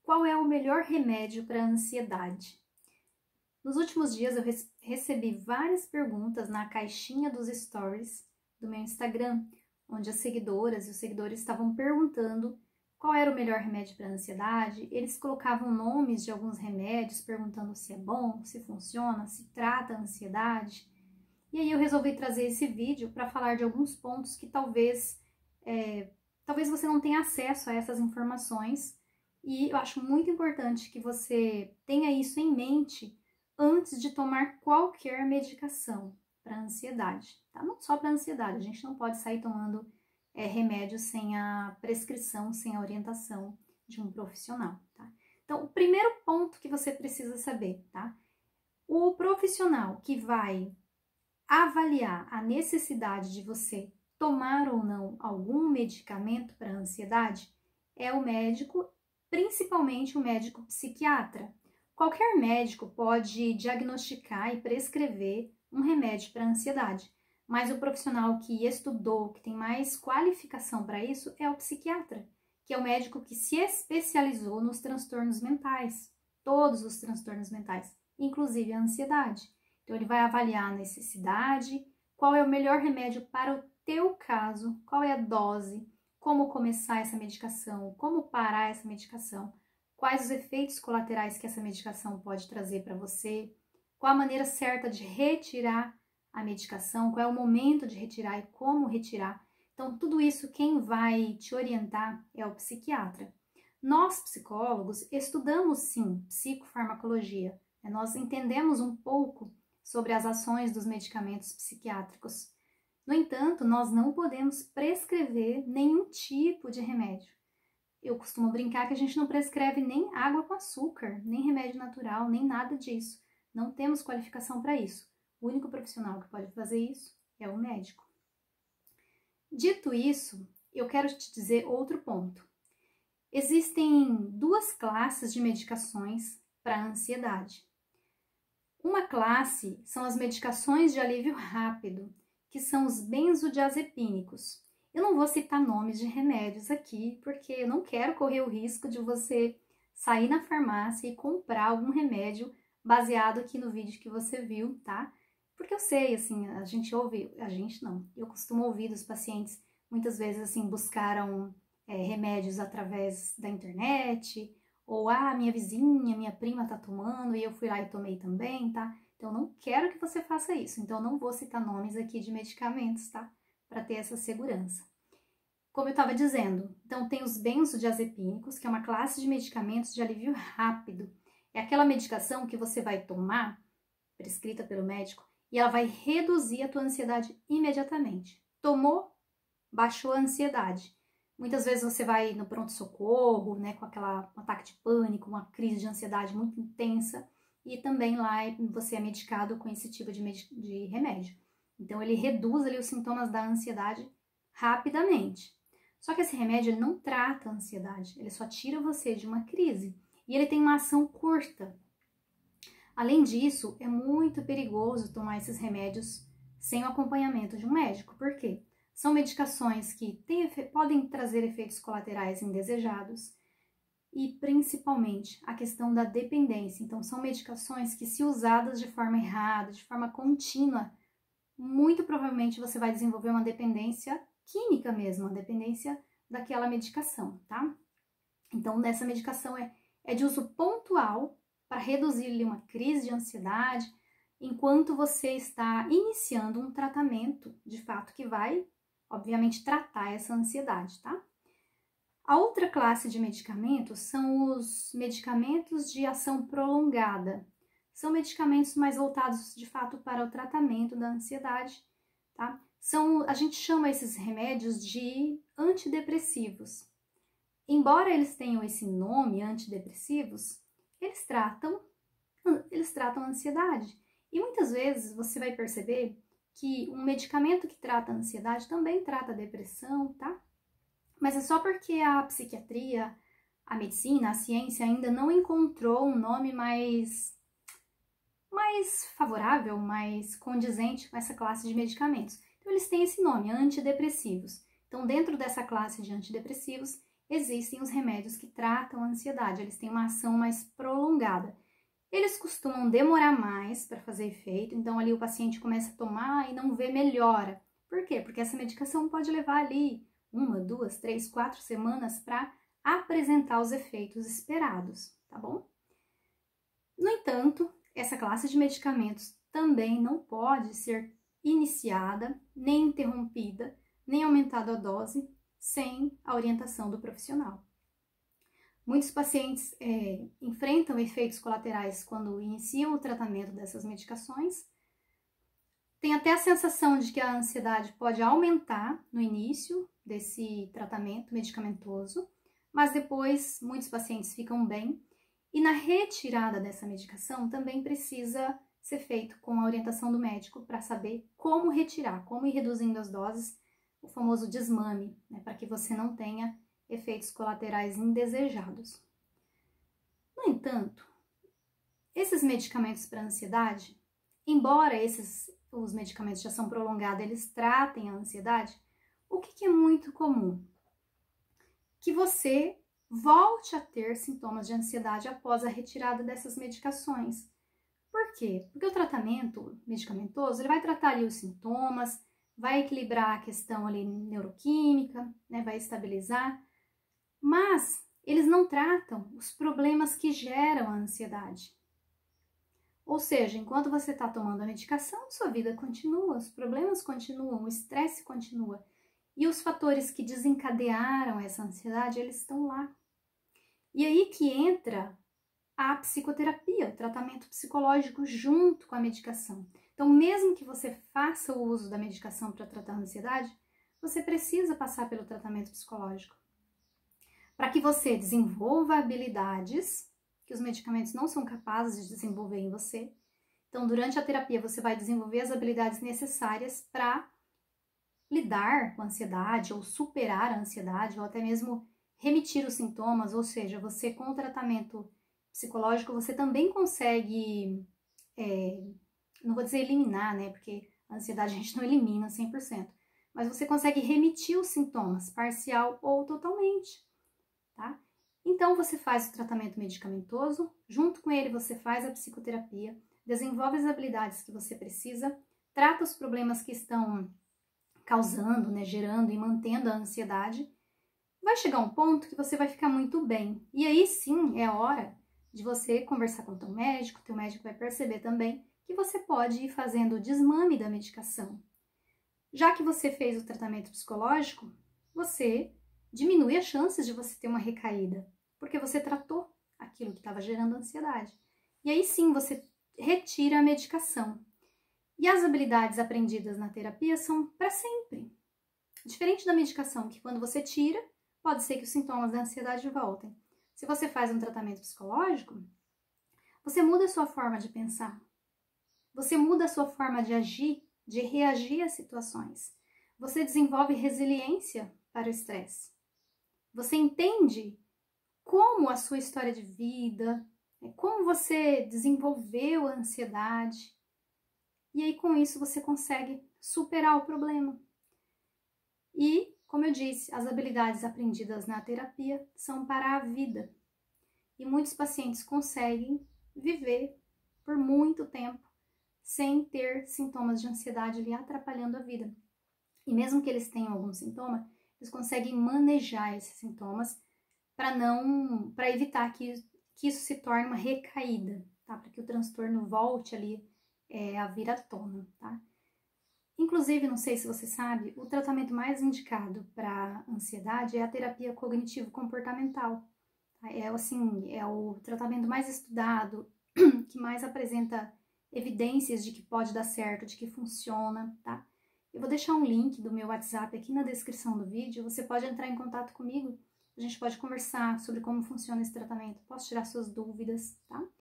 qual é o melhor remédio para a ansiedade? Nos últimos dias eu recebi várias perguntas na caixinha dos stories do meu Instagram, onde as seguidoras e os seguidores estavam perguntando qual era o melhor remédio para a ansiedade. Eles colocavam nomes de alguns remédios, perguntando se é bom, se funciona, se trata a ansiedade. E aí eu resolvi trazer esse vídeo para falar de alguns pontos que talvez você não tenha acesso a essas informações. E eu acho muito importante que você tenha isso em mente antes de tomar qualquer medicação para ansiedade, tá? Não só para ansiedade, a gente não pode sair tomando remédio sem a prescrição, sem a orientação de um profissional, tá? Então, o primeiro ponto que você precisa saber, tá? O profissional que vai avaliar a necessidade de você tomar ou não algum medicamento para ansiedade é o médico, principalmente o médico psiquiatra. Qualquer médico pode diagnosticar e prescrever um remédio para ansiedade, mas o profissional que estudou, que tem mais qualificação para isso, é o psiquiatra, que é o médico que se especializou nos transtornos mentais, todos os transtornos mentais, inclusive a ansiedade. Então, ele vai avaliar a necessidade, qual é o melhor remédio para o teu caso, qual é a dose, como começar essa medicação, como parar essa medicação, quais os efeitos colaterais que essa medicação pode trazer para você, qual a maneira certa de retirar a medicação, qual é o momento de retirar e como retirar. Então, tudo isso quem vai te orientar é o psiquiatra. Nós, psicólogos, estudamos sim psicofarmacologia, nós entendemos um pouco sobre as ações dos medicamentos psiquiátricos. No entanto, nós não podemos prescrever nenhum tipo de remédio. Eu costumo brincar que a gente não prescreve nem água com açúcar, nem remédio natural, nem nada disso. Não temos qualificação para isso. O único profissional que pode fazer isso é o médico. Dito isso, eu quero te dizer outro ponto. Existem duas classes de medicações para a ansiedade. Uma classe são as medicações de alívio rápido, que são os benzodiazepínicos. Eu não vou citar nomes de remédios aqui, porque eu não quero correr o risco de você sair na farmácia e comprar algum remédio baseado aqui no vídeo que você viu, tá? Porque eu sei, assim, eu costumo ouvir dos pacientes, muitas vezes, assim, buscaram remédios através da internet, ou, minha vizinha, minha prima tá tomando e eu fui lá e tomei também, tá? Então, eu não quero que você faça isso, então eu não vou citar nomes aqui de medicamentos, tá? Para ter essa segurança. Como eu estava dizendo, então tem os benzodiazepínicos, que é uma classe de medicamentos de alívio rápido. É aquela medicação que você vai tomar, prescrita pelo médico, e ela vai reduzir a tua ansiedade imediatamente. Tomou, baixou a ansiedade. Muitas vezes você vai no pronto-socorro, né, com um ataque de pânico, uma crise de ansiedade muito intensa, e também lá você é medicado com esse tipo de remédio. Então, ele reduz ali os sintomas da ansiedade rapidamente. Só que esse remédio ele não trata a ansiedade, ele só tira você de uma crise. E ele tem uma ação curta. Além disso, é muito perigoso tomar esses remédios sem o acompanhamento de um médico. Por quê? São medicações que podem trazer efeitos colaterais indesejados e, principalmente, a questão da dependência. Então, são medicações que, se usadas de forma errada, de forma contínua, muito provavelmente você vai desenvolver uma dependência química mesmo, uma dependência daquela medicação, tá? Então, essa medicação é de uso pontual para reduzir uma crise de ansiedade, enquanto você está iniciando um tratamento, de fato, que vai, obviamente, tratar essa ansiedade, tá? A outra classe de medicamentos são os medicamentos de ação prolongada. São medicamentos mais voltados, de fato, para o tratamento da ansiedade, tá? A gente chama esses remédios de antidepressivos. Embora eles tenham esse nome, antidepressivos, eles tratam a ansiedade. E muitas vezes você vai perceber que um medicamento que trata a ansiedade também trata a depressão, tá? Mas é só porque a psiquiatria, a medicina, a ciência ainda não encontrou um nome mais favorável, mais condizente com essa classe de medicamentos. Então, eles têm esse nome, antidepressivos. Então, dentro dessa classe de antidepressivos, existem os remédios que tratam a ansiedade, eles têm uma ação mais prolongada. Eles costumam demorar mais para fazer efeito, então ali o paciente começa a tomar e não vê melhora. Por quê? Porque essa medicação pode levar ali 1, 2, 3, 4 semanas para apresentar os efeitos esperados, tá bom? No entanto, essa classe de medicamentos também não pode ser iniciada, nem interrompida, nem aumentada a dose sem a orientação do profissional. Muitos pacientes enfrentam efeitos colaterais quando iniciam o tratamento dessas medicações. Tem até a sensação de que a ansiedade pode aumentar no início desse tratamento medicamentoso, mas depois muitos pacientes ficam bem. E na retirada dessa medicação também precisa ser feito com a orientação do médico para saber como retirar, como ir reduzindo as doses, o famoso desmame, né, para que você não tenha efeitos colaterais indesejados. No entanto, esses medicamentos para ansiedade, embora os medicamentos de ação prolongada, eles tratem a ansiedade, o que é muito comum? Que você volte a ter sintomas de ansiedade após a retirada dessas medicações. Por quê? Porque o tratamento medicamentoso, ele vai tratar ali os sintomas, vai equilibrar a questão ali neuroquímica, né, vai estabilizar, mas eles não tratam os problemas que geram a ansiedade. Ou seja, enquanto você está tomando a medicação, sua vida continua, os problemas continuam, o estresse continua. E os fatores que desencadearam essa ansiedade, eles estão lá. E aí que entra a psicoterapia, o tratamento psicológico junto com a medicação. Então, mesmo que você faça o uso da medicação para tratar a ansiedade, você precisa passar pelo tratamento psicológico. Para que você desenvolva habilidades que os medicamentos não são capazes de desenvolver em você. Então, durante a terapia, você vai desenvolver as habilidades necessárias para lidar com a ansiedade, ou superar a ansiedade, ou até mesmo remitir os sintomas, ou seja, você com o tratamento psicológico, você também consegue, não vou dizer eliminar, né, porque a ansiedade a gente não elimina 100%, mas você consegue remitir os sintomas, parcial ou totalmente, tá? Então, você faz o tratamento medicamentoso, junto com ele você faz a psicoterapia, desenvolve as habilidades que você precisa, trata os problemas que estão causando, né, gerando e mantendo a ansiedade. Vai chegar um ponto que você vai ficar muito bem. E aí sim é hora de você conversar com o teu médico vai perceber também que você pode ir fazendo o desmame da medicação. Já que você fez o tratamento psicológico, você diminui as chances de você ter uma recaída, porque você tratou aquilo que estava gerando ansiedade. E aí sim você retira a medicação. E as habilidades aprendidas na terapia são para sempre. Diferente da medicação, que quando você tira, pode ser que os sintomas da ansiedade voltem. Se você faz um tratamento psicológico, você muda a sua forma de pensar. Você muda a sua forma de agir, de reagir às situações. Você desenvolve resiliência para o estresse. Você entende como a sua história de vida, como você desenvolveu a ansiedade. E aí, com isso, você consegue superar o problema. E, como eu disse, as habilidades aprendidas na terapia são para a vida. E muitos pacientes conseguem viver por muito tempo sem ter sintomas de ansiedade ali atrapalhando a vida. E mesmo que eles tenham algum sintoma, eles conseguem manejar esses sintomas para evitar que isso se torne uma recaída, tá? Para que o transtorno volte ali a vir à tona, tá? Inclusive, não sei se você sabe, o tratamento mais indicado para ansiedade é a terapia cognitivo-comportamental. Tá? É o tratamento mais estudado, que mais apresenta evidências de que pode dar certo, de que funciona, tá? Eu vou deixar um link do meu WhatsApp aqui na descrição do vídeo, você pode entrar em contato comigo, a gente pode conversar sobre como funciona esse tratamento, posso tirar suas dúvidas, tá?